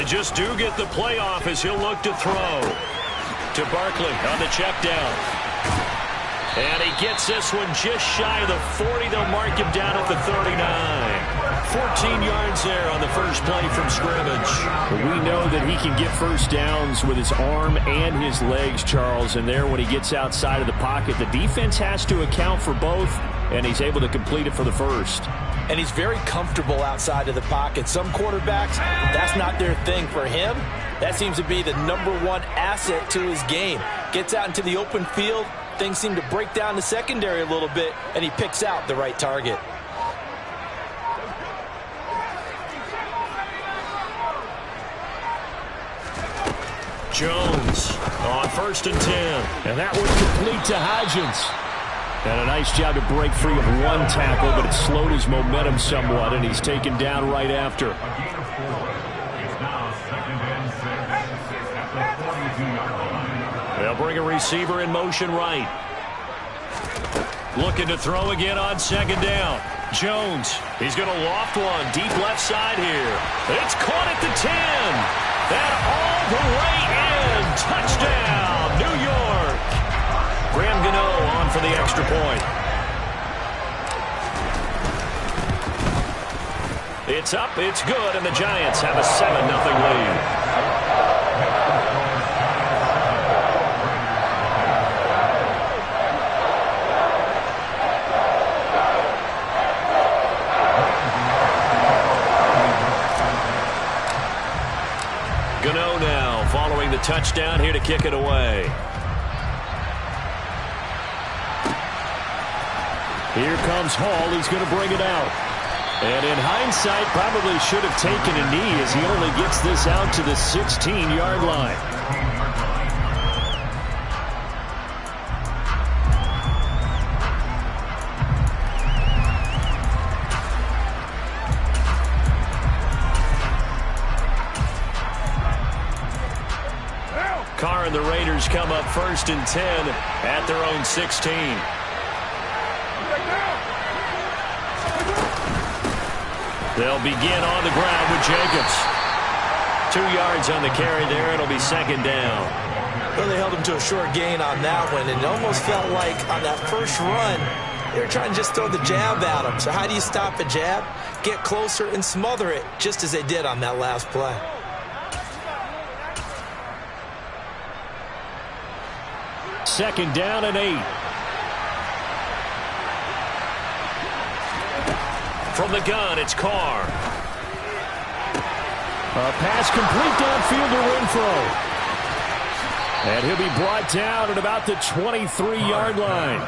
They just do get the play off as he'll look to throw. To Barkley on the check down. And he gets this one just shy of the 40. They'll mark him down at the 39. 14 yards there on the first play from scrimmage. We know that he can get first downs with his arm and his legs, Charles. And there when he gets outside of the pocket, the defense has to account for both, and he's able to complete it for the first. And he's very comfortable outside of the pocket. Some quarterbacks, that's not their thing. For him, that seems to be the #1 asset to his game. Gets out into the open field, things seem to break down the secondary a little bit, and he picks out the right target. Jones on 1st and 10. And that was complete to Hodgins. And a nice job to break free of one tackle, but it slowed his momentum somewhat, and he's taken down right after. They'll bring a receiver in motion right. Looking to throw again on 2nd down. Jones, he's going to loft one deep left side here. It's caught at the 10. And all the way in. Touchdown, New York. Graham Gano on for the extra point. It's up, it's good, and the Giants have a 7-0 lead. Gano now following the touchdown here to kick it away. Here comes Hall. He's going to bring it out. And in hindsight, probably should have taken a knee as he only gets this out to the 16-yard line. Carr and the Raiders come up 1st and 10 at their own 16. They'll begin on the ground with Jacobs. 2 yards on the carry there. It'll be 2nd down. Well, they held him to a short gain on that one, and it almost felt like on that first run, they were trying to just throw the jab at him. So how do you stop a jab? Get closer and smother it, just as they did on that last play. Second down and 8. From the gun, it's Carr. A pass complete downfield to Renfro. And he'll be brought down at about the 23-yard line.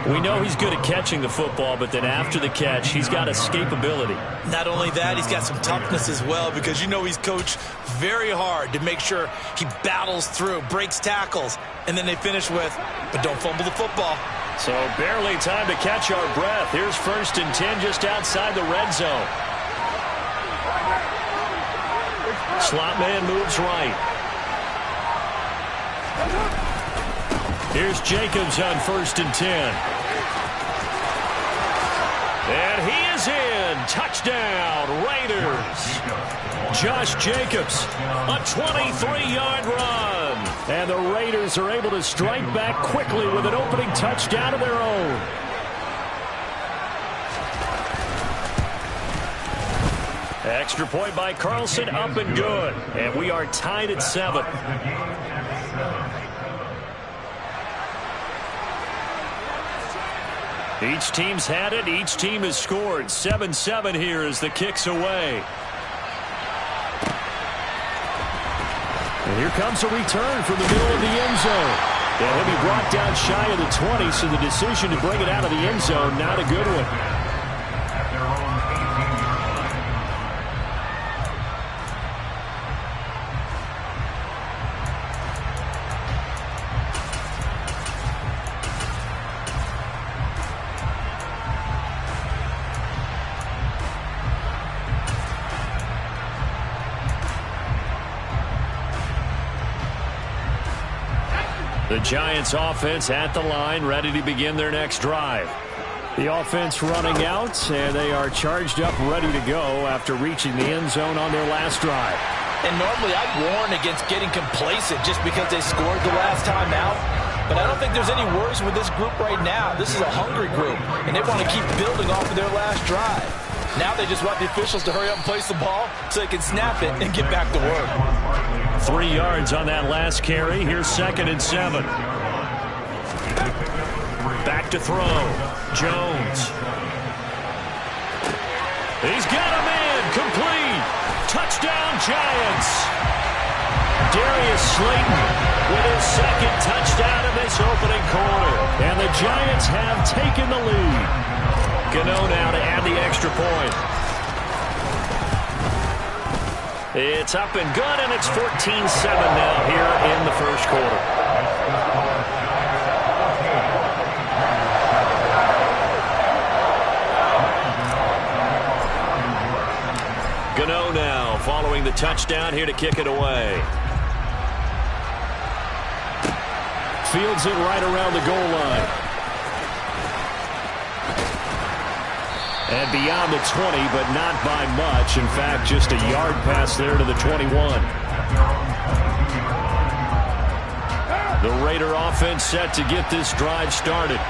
We know he's good at catching the football, but then after the catch, he's got escapability. Not only that, he's got some toughness as well, because you know he's coached very hard to make sure he battles through, breaks tackles, and then they finish with, but don't fumble the football. So barely time to catch our breath. Here's 1st and 10 just outside the red zone. Slot man moves right. Here's Jacobs on 1st and 10. And he is in. Touchdown, Raiders. Josh Jacobs, a 23-yard run. And the Raiders are able to strike back quickly with an opening touchdown of their own. Extra point by Carlson, up and good. And we are tied at 7. Each team's had it. Each team has scored. 7-7 here as the kick's away. And here comes a return from the middle of the end zone. And he'll be brought down shy of the 20, so the decision to bring it out of the end zone, not a good one. The Giants offense at the line, ready to begin their next drive. The offense running out, and they are charged up, ready to go after reaching the end zone on their last drive. And normally I'd warn against getting complacent just because they scored the last time out. But I don't think there's any worries with this group right now. This is a hungry group, and they want to keep building off of their last drive. Now they just want the officials to hurry up and place the ball so they can snap it and get back to work. 3 yards on that last carry. Here's 2nd and 7. Back to throw. Jones. He's got a man. Complete. Touchdown, Giants. Darius Slayton with his 2nd touchdown in this opening quarter. And the Giants have taken the lead. Gano now to add the extra point. It's up and good, and it's 14-7 now here in the first quarter. Gano now following the touchdown here to kick it away. Fields it right around the goal line. And beyond the 20, but not by much. In fact, just a yard pass there to the 21. The Raider offense set to get this drive started.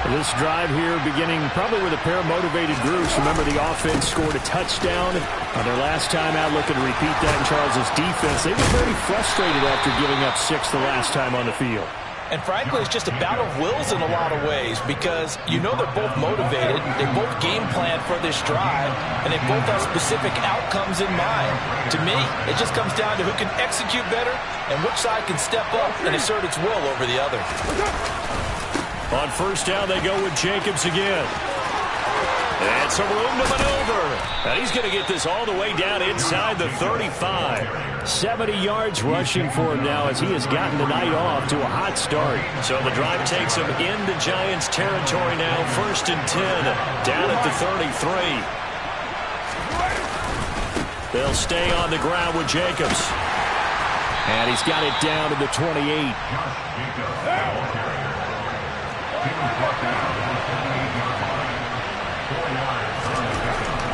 This drive here beginning probably with a pair of motivated groups. Remember, the offense scored a touchdown on their last time out, looking to repeat that in Charles's defense. They were very frustrated after giving up 6 the last time on the field. And frankly, it's just a battle of wills in a lot of ways because you know they're both motivated, they both game plan for this drive, and they both have specific outcomes in mind. To me, it just comes down to who can execute better and which side can step up and assert its will over the other. On first down, they go with Jacobs again. And some room to maneuver. And he's going to get this all the way down inside the 35. 70 yards rushing for him now as he has gotten the night off to a hot start. So the drive takes him into Giants territory now. 1st and 10, down at the 33. They'll stay on the ground with Jacobs. And he's got it down to the 28.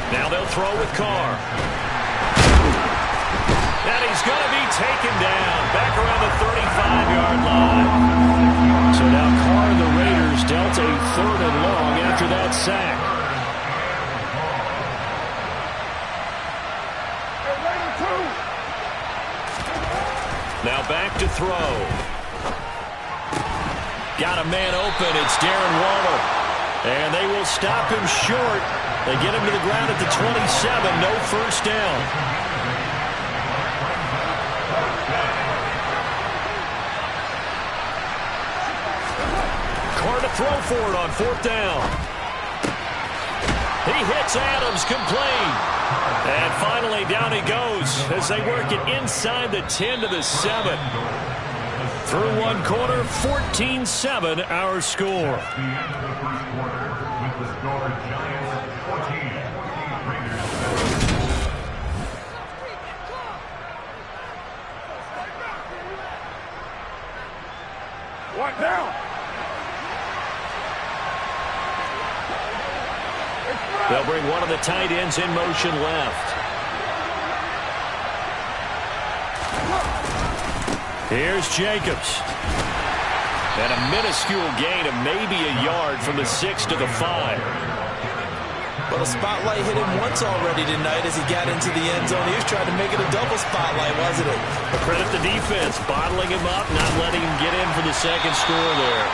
Now they'll throw with Carr. And he's going to be taken down back around the 35-yard line. So now Carr and the Raiders dealt a 3rd and long after that sack. Now back to throw. Got a man open. It's Darren Waller. And they will stop him short. They get him to the ground at the 27. No first down. Carr to throw for it on 4th down. He hits Adams, complete. And finally down he goes as they work it inside the 10 to the 7. Through one quarter, 14-7 our score. What now? They'll bring one of the tight ends in motion left. Here's Jacobs. And a minuscule gain of maybe a yard from the 6 to the 5. Well, the spotlight hit him once already tonight as he got into the end zone. He was trying to make it a double spotlight, wasn't it? But credit the defense, bottling him up, not letting him get in for the second score there.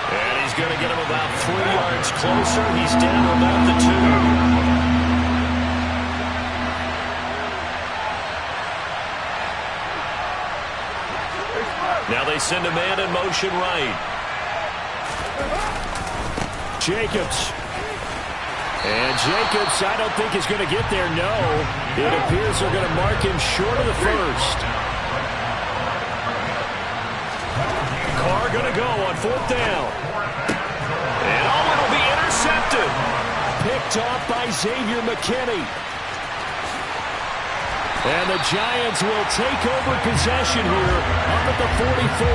And he's going to get him about 3 yards closer. He's down to about the 2. Now they send a man in motion right. Jacobs. And Jacobs, I don't think is going to get there, no. It appears they're going to mark him short of the first. Carr going to go on 4th down. And it'll be intercepted. Picked off by Xavier McKinney. And the Giants will take over possession here up at the 44.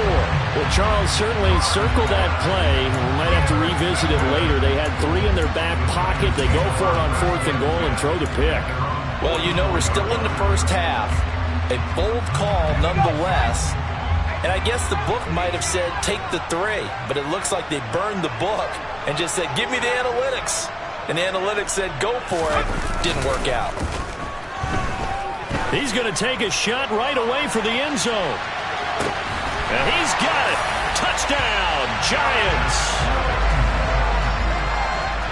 Well, Charles certainly circled that play. We might have to revisit it later. They had 3 the back pocket. They go for it on 4th and goal and throw the pick. Well, you know, we're still in the first half. A bold call nonetheless. And I guess the book might have said take the 3, but it looks like they burned the book and just said, give me the analytics. And the analytics said, go for it. Didn't work out. He's going to take a shot right away for the end zone. And he's got it. Touchdown, Giants.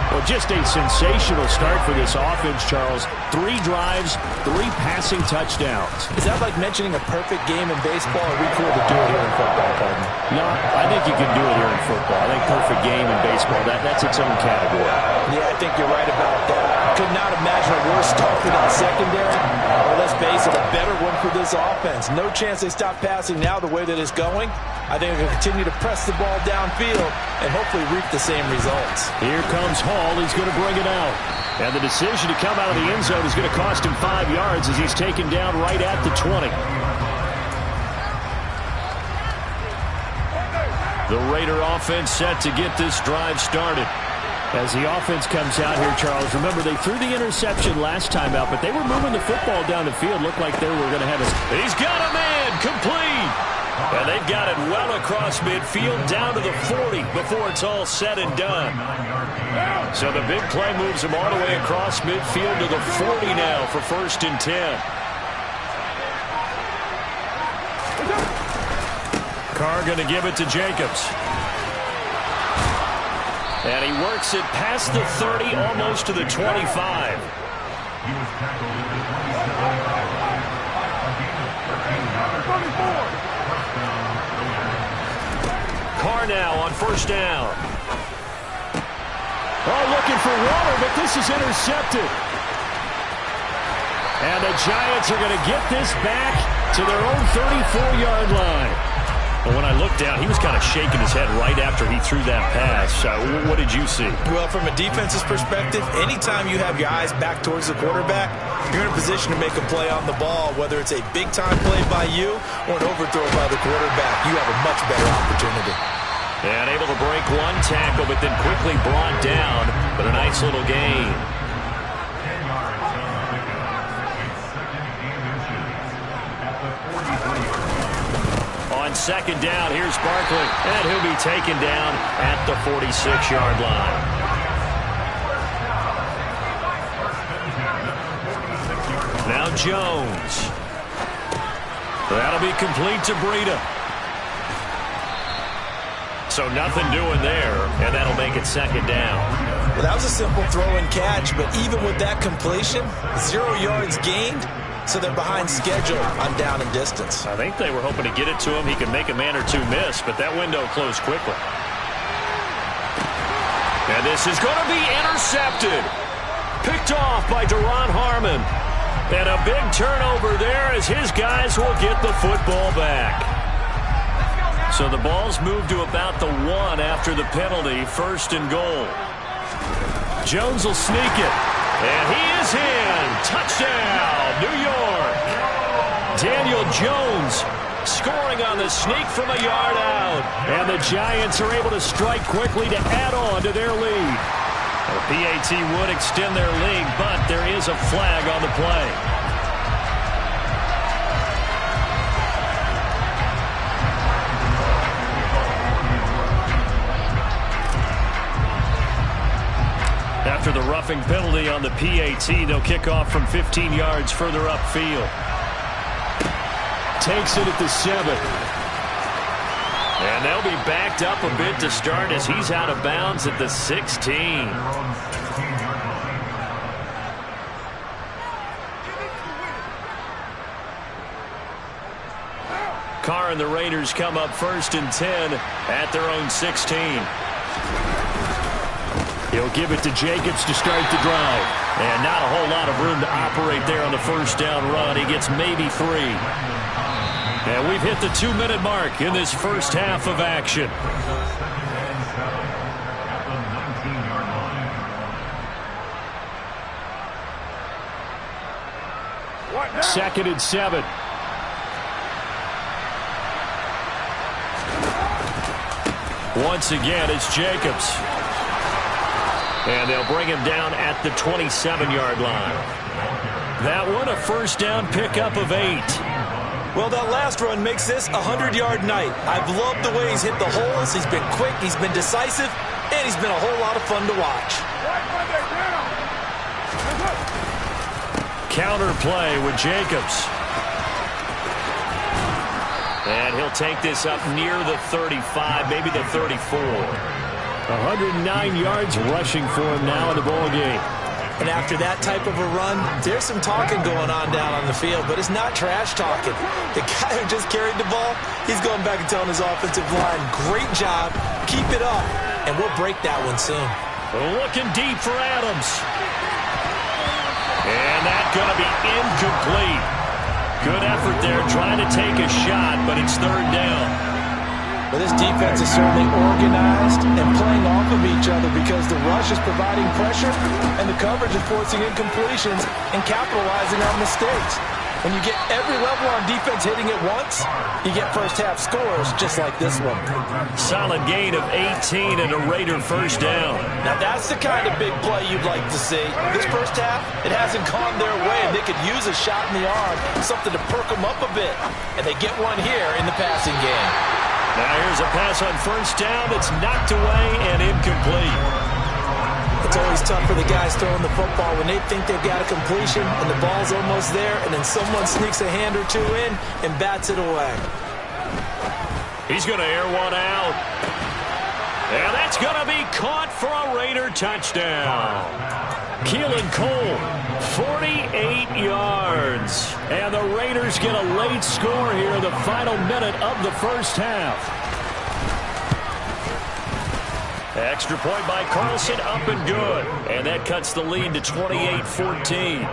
Well, just a sensational start for this offense, Charles. 3 drives, 3 passing touchdowns. Is that like mentioning a perfect game in baseball, or are we cool to do it here in football, Cardin? No, I think you can do it here in football. I think perfect game in baseball, that's its own category. Yeah, I think you're right about that. Could not imagine a worse start for that secondary. Or let's face it, a better one for this offense. No chance they stop passing now the way that it's going. I think they'll continue to press the ball downfield and hopefully reap the same results. Here comes Hall. He's going to bring it out. And the decision to come out of the end zone is going to cost him 5 yards as he's taken down right at the 20. The Raider offense set to get this drive started. As the offense comes out here, Charles, remember they threw the interception last time out, but they were moving the football down the field. Looked like they were going to have a... He's got a man, complete. And they've got it well across midfield down to the 40 before it's all said and done. So the big play moves him all the way across midfield to the 40 now for 1st and 10. Carr going to give it to Jacobs. And he works it past the 30, almost to the 25. Carr now on 1st down. Oh, looking for Waller, but this is intercepted. And the Giants are going to get this back to their own 34-yard line. But when I looked down, he was kind of shaking his head right after he threw that pass. What did you see? Well, from a defense's perspective, anytime you have your eyes back towards the quarterback, you're in a position to make a play on the ball, whether it's a big-time play by you or an overthrow by the quarterback. You have a much better opportunity. And able to break one tackle, but then quickly brought down. But a nice little gain. On 2nd down, here's Barkley. And he'll be taken down at the 46-yard line. Now Jones. That'll be complete to Breida. So nothing doing there, and that'll make it 2nd down. Well, that was a simple throw and catch, but even with that completion, 0 yards gained, so they're behind schedule on down and distance. I think they were hoping to get it to him. He could make a man or two miss, but that window closed quickly. And this is going to be intercepted. Picked off by Deron Harmon. And a big turnover there as his guys will get the football back. So the ball's moved to about the 1 after the penalty, 1st and goal. Jones will sneak it. And he is in. Touchdown, New York. Daniel Jones scoring on the sneak from a yard out. And the Giants are able to strike quickly to add on to their lead. The PAT would extend their lead, but there is a flag on the play. After the roughing penalty on the PAT, they'll kick off from 15 yards further upfield. Takes it at the 7. And they'll be backed up a bit to start as he's out of bounds at the 16. Carr and the Raiders come up 1st and 10 at their own 16. He'll give it to Jacobs to start the drive. And not a whole lot of room to operate there on the 1st down run. He gets maybe 3. And we've hit the 2-minute mark in this first half of action. Second and 7. Once again, it's Jacobs. And they'll bring him down at the 27-yard line. That one a first down pickup of 8. Well, that last run makes this a 100-yard night. I've loved the way he's hit the holes. He's been quick, he's been decisive, and he's been a whole lot of fun to watch. Counter play with Jacobs. And he'll take this up near the 35, maybe the 34. 109 yards rushing for him now in the ball game. And after that type of a run, there's some talking going on down on the field, but it's not trash talking. The guy who just carried the ball, he's going back and telling his offensive line, great job, keep it up, and we'll break that one soon. Looking deep for Adams. And that's going to be incomplete. Good effort there trying to take a shot, but it's third down. Well, this defense is certainly organized and playing off of each other because the rush is providing pressure and the coverage is forcing incompletions and capitalizing on mistakes. When you get every level on defense hitting it once, you get first-half scores just like this one. Solid gain of 18 and a Raider first down. Now, that's the kind of big play you'd like to see. This first half, it hasn't gone their way, and they could use a shot in the arm, something to perk them up a bit. And they get one here in the passing game. Now here's a pass on first down. It's knocked away and incomplete. It's always tough for the guys throwing the football when they think they've got a completion and the ball's almost there, and then someone sneaks a hand or two in and bats it away. He's going to air one out. And that's going to be caught for a Raider touchdown. Keelan Cole, 48 yards. And the Raiders get a late score here in the final minute of the first half. Extra point by Carlson, up and good. And that cuts the lead to 28-14.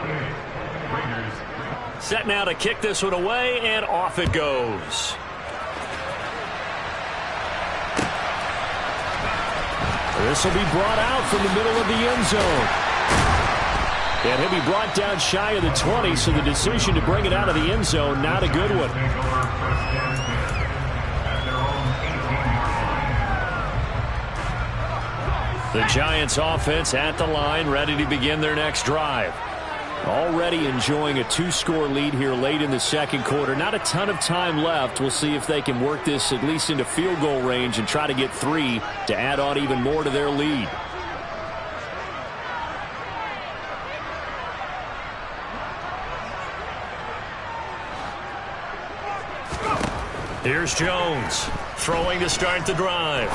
Set now to kick this one away, and off it goes. This will be brought out from the middle of the end zone. And he'll be brought down shy of the 20, so the decision to bring it out of the end zone, not a good one. The Giants offense at the line, ready to begin their next drive. Already enjoying a 2-score lead here late in the second quarter. Not a ton of time left. We'll see if they can work this at least into field goal range and try to get 3 to add on even more to their lead. Here's Jones throwing to start the drive.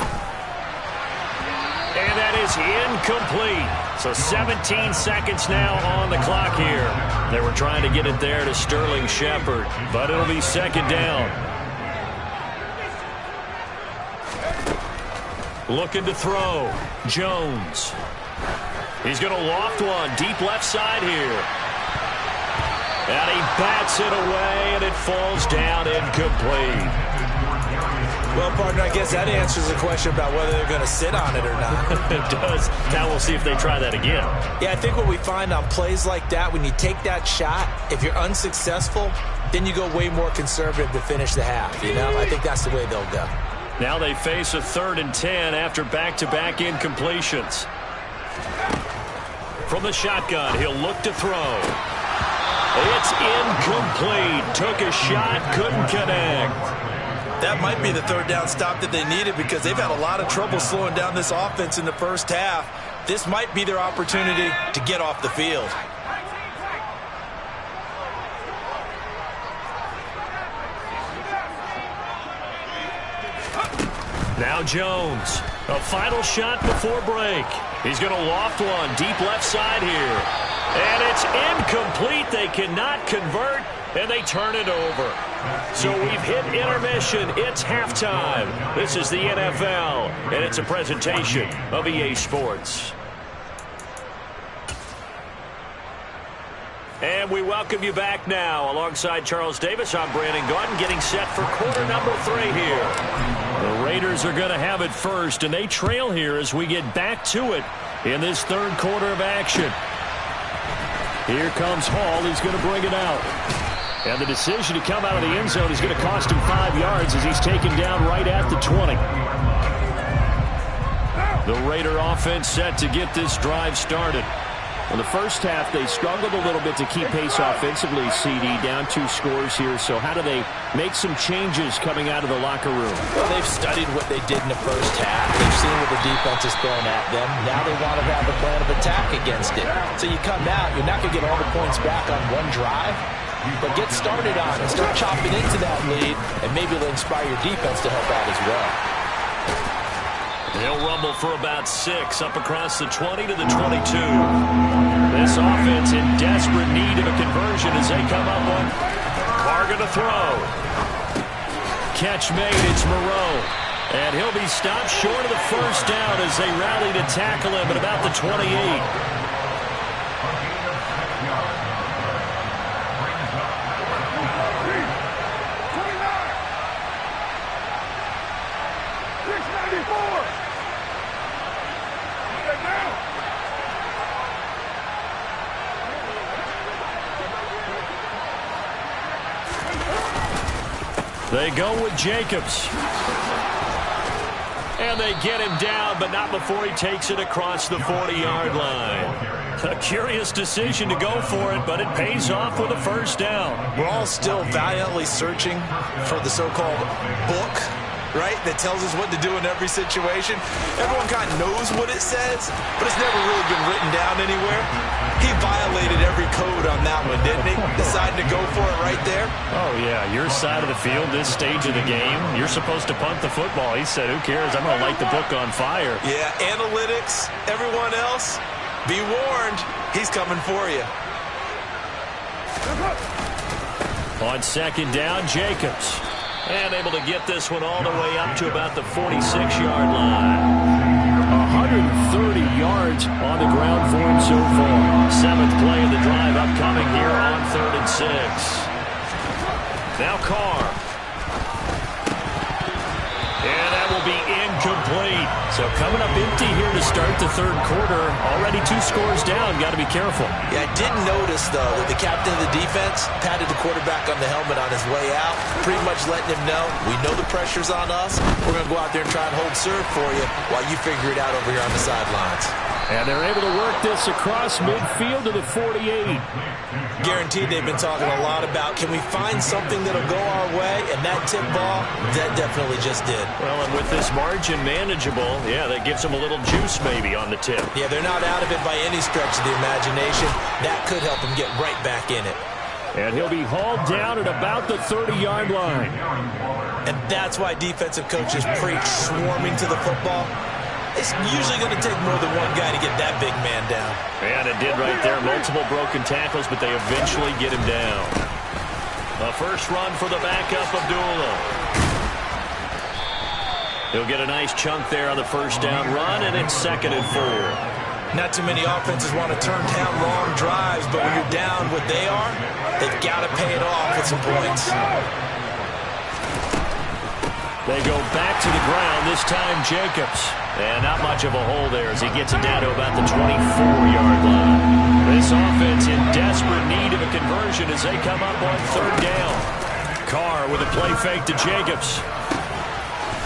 And that is incomplete. So 17 seconds now on the clock here. They were trying to get it there to Sterling Shepard, but it'll be second down. Looking to throw. Jones. He's going to loft one deep left side here. And he bats it away, and it falls down incomplete. Well, partner, I guess that answers the question about whether they're going to sit on it or not. It does. Now we'll see if they try that again. Yeah, I think what we find on plays like that, when you take that shot, if you're unsuccessful, then you go way more conservative to finish the half, you know? I think that's the way they'll go. Now they face a 3rd and 10 after back-to-back incompletions. From the shotgun, he'll look to throw. It's incomplete. Took a shot, couldn't connect. That might be the 3rd down stop that they needed because they've had a lot of trouble slowing down this offense in the first half. This might be their opportunity to get off the field. Now Jones, a final shot before break. He's going to loft one deep left side here. And it's incomplete. They cannot convert, and they turn it over. So we've hit intermission. It's halftime. This is the NFL, and it's a presentation of EA Sports. And we welcome you back now. Alongside Charles Davis, I'm Brandon Gordon, getting set for quarter number 3 here. The Raiders are going to have it first, and they trail here as we get back to it in this 3rd quarter of action. Here comes Hall. He's going to bring it out. And the decision to come out of the end zone is going to cost him 5 yards as he's taken down right at the 20. The Raider offense set to get this drive started. In the first half, they struggled a little bit to keep pace offensively, CD, down 2 scores here. So how do they make some changes coming out of the locker room? Well, they've studied what they did in the first half. They've seen what the defense is throwing at them. Now they want to have a plan of attack against it. So you come out, you're not going to get all the points back on one drive, but get started on it. Start chopping into that lead, and maybe it'll inspire your defense to help out as well. They'll rumble for about 6 up across the 20 to the 22. This offense in desperate need of a conversion as they come up on. Carr going to throw. Catch made. It's Moreau. And he'll be stopped short of the first down as they rally to tackle him at about the 28. They go with Jacobs. And they get him down, but not before he takes it across the 40-yard line. A curious decision to go for it, but it pays off with a first down. We're all still valiantly searching for the so-called book, right, that tells us what to do in every situation. Everyone kind of knows what it says, but it's never really been written down anywhere. He violated every code on that one, didn't he? Decided to go for it right there. Oh, yeah, your side of the field, this stage of the game, you're supposed to punt the football. He said, who cares? I'm going to light the book on fire. Yeah, analytics, everyone else, be warned, he's coming for you. On second down, Jacobs. And able to get this one all the way up to about the 46-yard line. 130 yards on the ground for him so far. 7th play of the drive upcoming here on 3rd and 6. Now Carr. And that will be incomplete. So coming up empty here to start the 3rd quarter. Already 2 scores down. Got to be careful. Yeah, I did notice, though, that the captain of the defense patted the quarterback on the helmet on his way out, pretty much letting him know, we know the pressure's on us. We're going to go out there and try and hold serve for you while you figure it out over here on the sidelines. And they're able to work this across midfield to the 48. Guaranteed they've been talking a lot about, can we find something that'll go our way? And that tip ball, that definitely just did. Well, and with this margin manageable, yeah, that gives them a little juice maybe on the tip. Yeah, they're not out of it by any stretch of the imagination. That could help them get right back in it. And he'll be hauled down at about the 30-yard line. And that's why defensive coaches preach swarming to the football. It's usually going to take more than one guy to get that big man down. And it did right there. Multiple broken tackles, but they eventually get him down. A first run for the backup, Abdullah. He'll get a nice chunk there on the first down run, and it's 2nd and 4. Not too many offenses want to turn down long drives, but when you're down what they are, they've got to pay it off with some points. They go back to the ground, this time Jacobs. And not much of a hole there as he gets it down to about the 24-yard line. This offense in desperate need of a conversion as they come up on 3rd down. Carr with a play fake to Jacobs.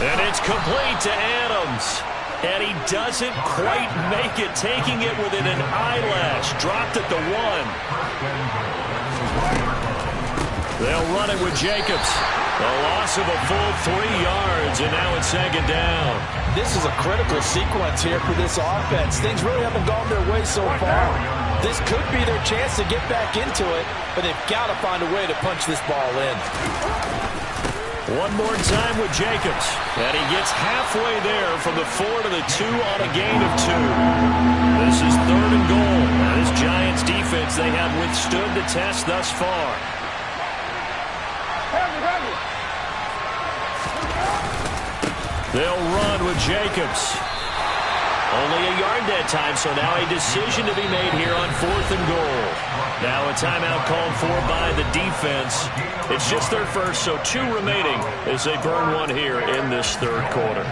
And it's complete to Adams. And he doesn't quite make it, taking it within an eyelash. Dropped at the 1. They'll run it with Jacobs. A loss of a full 3 yards, and now it's 2nd down. This is a critical sequence here for this offense. Things really haven't gone their way so far. This could be their chance to get back into it, but they've got to find a way to punch this ball in. One more time with Jacobs, and he gets halfway there from the 4 to the 2 on a gain of 2. This is 3rd and goal. Now, this Giants defense, they have withstood the test thus far. They'll run with Jacobs. Only a yard that time, so now a decision to be made here on 4th and goal. Now a timeout called for by the defense. It's just their first, so 2 remaining as they burn one here in this 3rd quarter.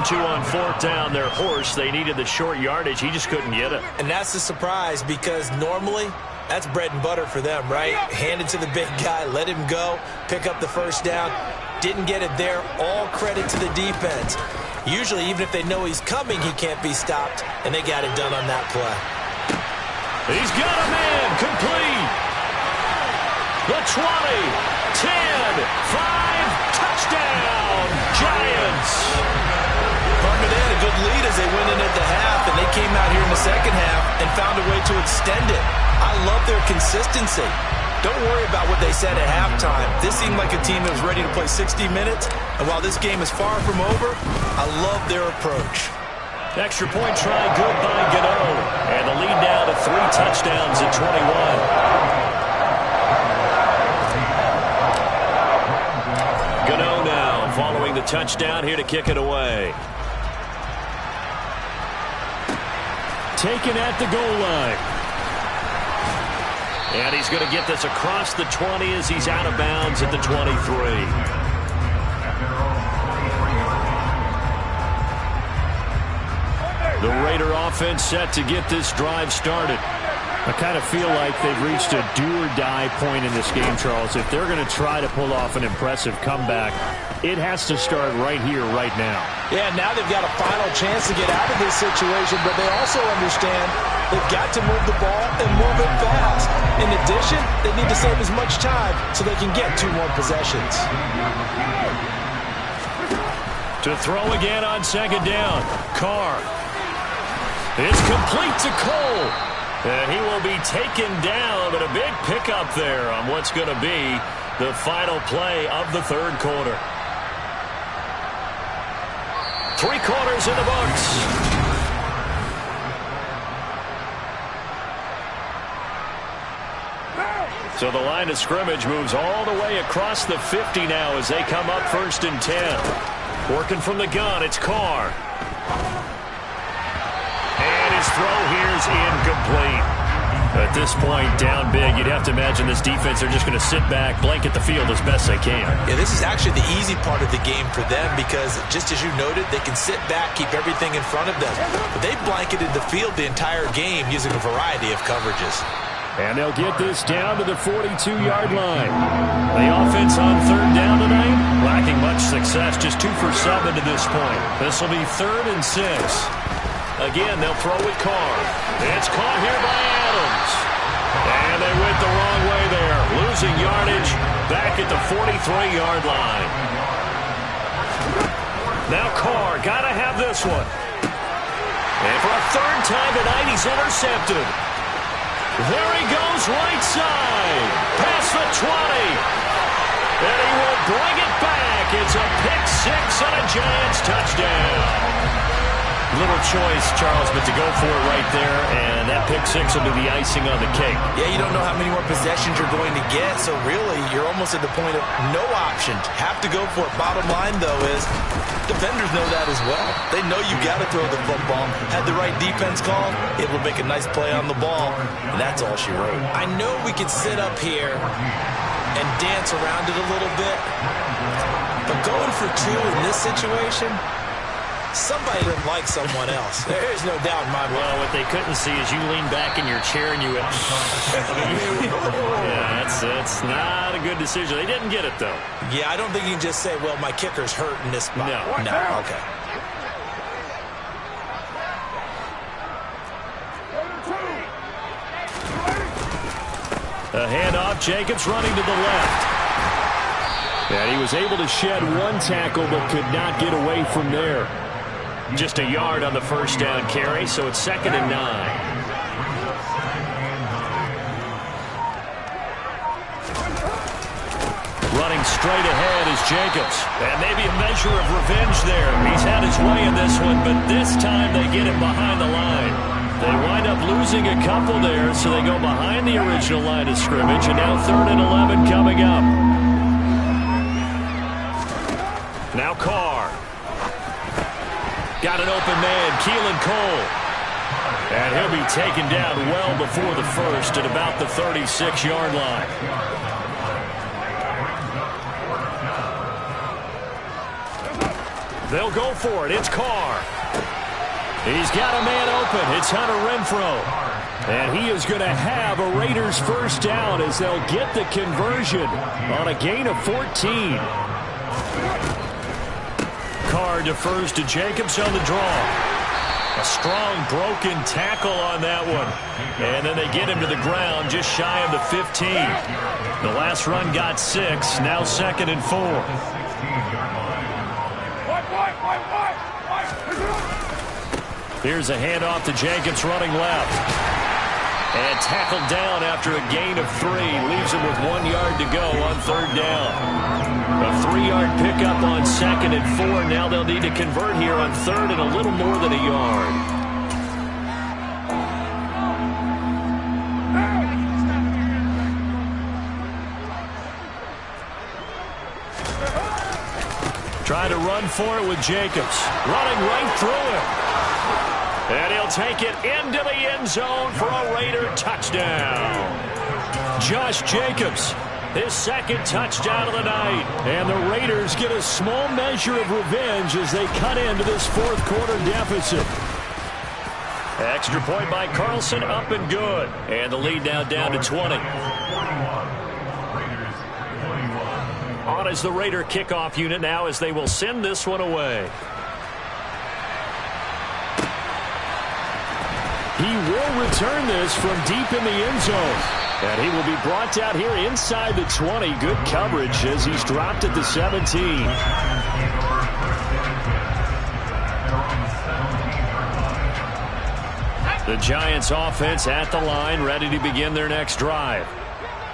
2 on 4th down. Their horse, they needed the short yardage. He just couldn't get it. And that's the surprise, because normally That's bread and butter for them, right? Hand it to the big guy, let him go, pick up the first down. Didn't get it there. All credit to the defense. Usually, even if they know he's coming, he can't be stopped, and they got it done on that play. He's got a man, complete. The 20, 10, 5, touchdown, Giants. Partner, they had a good lead as they went in at the half, and they came out here in the second half and found a way to extend it. I love their consistency. Don't worry about what they said at halftime. This seemed like a team that was ready to play 60 minutes, and while this game is far from over, I love their approach. Extra point try good by Gano, and the lead now to 3 touchdowns at 21. Gano now following the touchdown here to kick it away. Taken at the goal line. And he's going to get this across the 20 as he's out of bounds at the 23. The Raider offense set to get this drive started. I kind of feel like they've reached a do-or-die point in this game, Charles. If they're going to try to pull off an impressive comeback, it has to start right here, right now. Yeah, now they've got a final chance to get out of this situation, but they also understand they've got to move the ball and move it fast. In addition, they need to save as much time so they can get 2 more possessions. To throw again on second down. Carr. It's complete to Cole. And he will be taken down, but a big pickup there on what's going to be the final play of the third quarter. 3 quarters in the books. So the line of scrimmage moves all the way across the 50 now as they come up 1st and 10. Working from the gun, it's Carr. And his throw here's incomplete. At this point, down big, you'd have to imagine this defense are just going to sit back, blanket the field as best they can. Yeah, this is actually the easy part of the game for them because, just as you noted, they can sit back, keep everything in front of them. But they blanketed the field the entire game using a variety of coverages. And they'll get this down to the 42-yard line. The offense on 3rd down tonight, lacking much success, just 2 for 7 to this point. This will be 3rd and 6. Again, they'll throw with Carr. It's caught here by Adams. And they went the wrong way there, losing yardage back at the 43-yard line. Now Carr, got to have this one. And for a 3rd time tonight, he's intercepted. There he goes, right side. Past the 20. And he will bring it back. It's a pick 6 and a Giants touchdown. Little choice, Charles, but to go for it right there, and that pick 6 will be the icing on the cake. Yeah, you don't know how many more possessions you're going to get, so really you're almost at the point of no option. Have to go for it. Bottom line, though, is defenders know that as well. They know you got to throw the football. Had the right defense call, able to make a nice play on the ball, and that's all she wrote. I know we could sit up here and dance around it a little bit, but going for 2 in this situation, somebody didn't like someone else. There's no doubt in my mind. Well, what they couldn't see is you lean back in your chair and you went, yeah, that's not a good decision. They didn't get it, though. Yeah, I don't think you can just say, well, my kicker's hurt in this spot. No. Okay. A handoff, Jacobs running to the left. And he was able to shed 1 tackle but could not get away from there. Just a yard on the 1st down carry, so it's 2nd and 9. Running straight ahead is Jacobs. And maybe a measure of revenge there. He's had his way in this one, but this time they get him behind the line. They wind up losing a couple there, so they go behind the original line of scrimmage, and now 3rd and 11 coming up. Now Carr. Got an open man, Keelan Cole. And he'll be taken down well before the 1st at about the 36-yard line. They'll go for it. It's Carr. He's got a man open. It's Hunter Renfrow. And he is going to have a Raiders first down as they'll get the conversion on a gain of 14. Carr defers to Jacobs on the draw. A strong broken tackle on that one. And then they get him to the ground just shy of the 15. The last run got 6. Now 2nd and 4. Here's a handoff to Jacobs running left. And tackled down after a gain of 3. Leaves him with 1 yard to go on 3rd down. A 3-yard pickup on 2nd and 4. Now they'll need to convert here on 3rd and a little more than a yard. Try to run for it with Jacobs. Running right through him. And he'll take it into the end zone for a Raider touchdown. Josh Jacobs, his 2nd touchdown of the night. And the Raiders get a small measure of revenge as they cut into this 4th quarter deficit. Extra point by Carlson, up and good. And the lead now down to 20. On is the Raider kickoff unit now as they will send this one away. He will return this from deep in the end zone. And he will be brought out here inside the 20. Good coverage as he's dropped at the 17. The Giants offense at the line, ready to begin their next drive.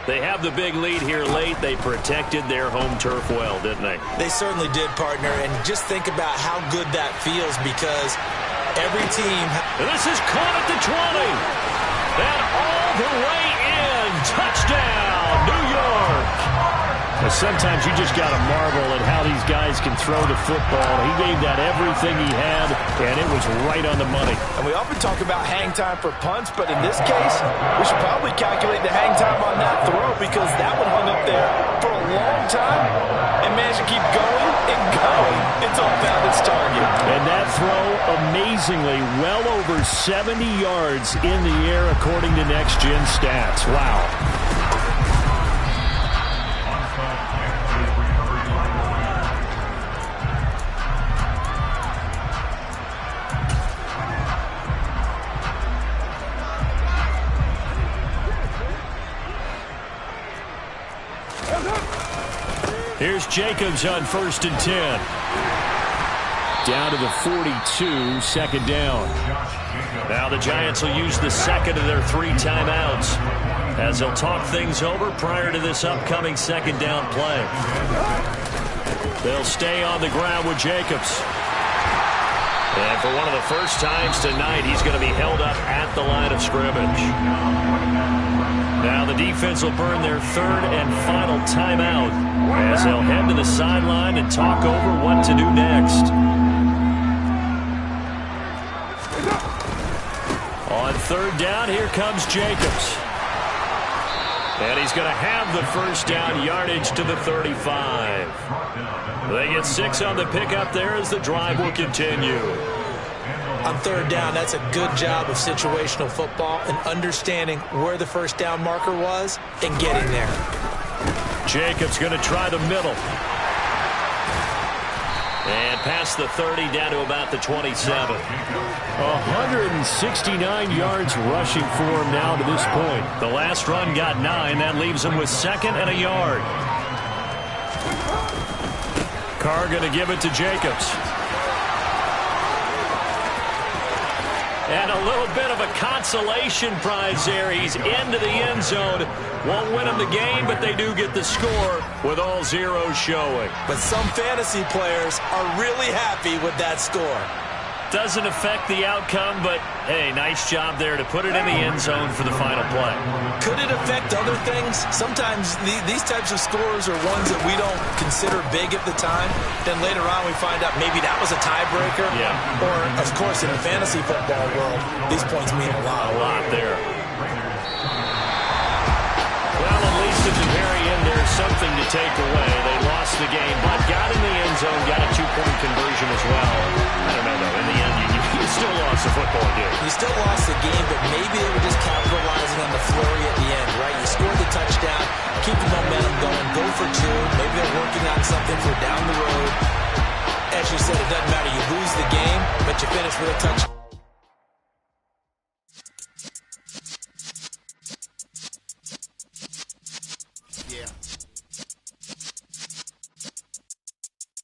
They have the big lead here late. They protected their home turf well, didn't they? They certainly did, partner. And just think about how good that feels because every team... This is caught at the 20. And all the way in. Touchdown, New York. Sometimes you just got to marvel at how these guys can throw the football. He gave that everything he had, and it was right on the money. And we often talk about hang time for punts, but in this case, we should probably calculate the hang time on that throw because that one hung up there for a long time and managed to keep going and going until it found its target. And that throw, amazingly, well over 70 yards in the air according to Next Gen Stats. Wow. Here's Jacobs on 1st and 10. Down to the 42, 2nd down. Now the Giants will use the 2nd of their 3 timeouts as they'll talk things over prior to this upcoming 2nd down play. They'll stay on the ground with Jacobs. And for one of the first times tonight, he's going to be held up at the line of scrimmage. Now the defense will burn their 3rd and final timeout as they'll head to the sideline and talk over what to do next. On 3rd down, here comes Jacobs. And he's going to have the first down, yardage to the 35. They get 6 on the pickup there as the drive will continue. On 3rd down, that's a good job of situational football and understanding where the first down marker was and getting there. Jacobs going to try the middle. And past the 30 down to about the 27. 169 yards rushing for him now to this point. The last run got 9. That leaves him with 2nd and a yard. Carr going to give it to Jacobs. And a little bit of a consolation prize there. He's into the end zone. Won't win them the game, but they do get the score with all zeros showing. But some fantasy players are really happy with that score. Doesn't affect the outcome, but, hey, nice job there to put it in the end zone for the final play. Could it affect other things? Sometimes these types of scores are ones that we don't consider big at the time. Then later on we find out maybe that was a tiebreaker. Yeah. Or, of course, in the fantasy football world, these points mean a lot. A lot there. Well, at least at the very end, there's something to take away. They lost the game, but got in the end zone, got a 2-point conversion as well. I don't know, though. In the end, you still lost the football game. You still lost the game, but maybe they were just counting on something for down the road. As you said, it doesn't matter. You lose the game, but you finish with a touchdown.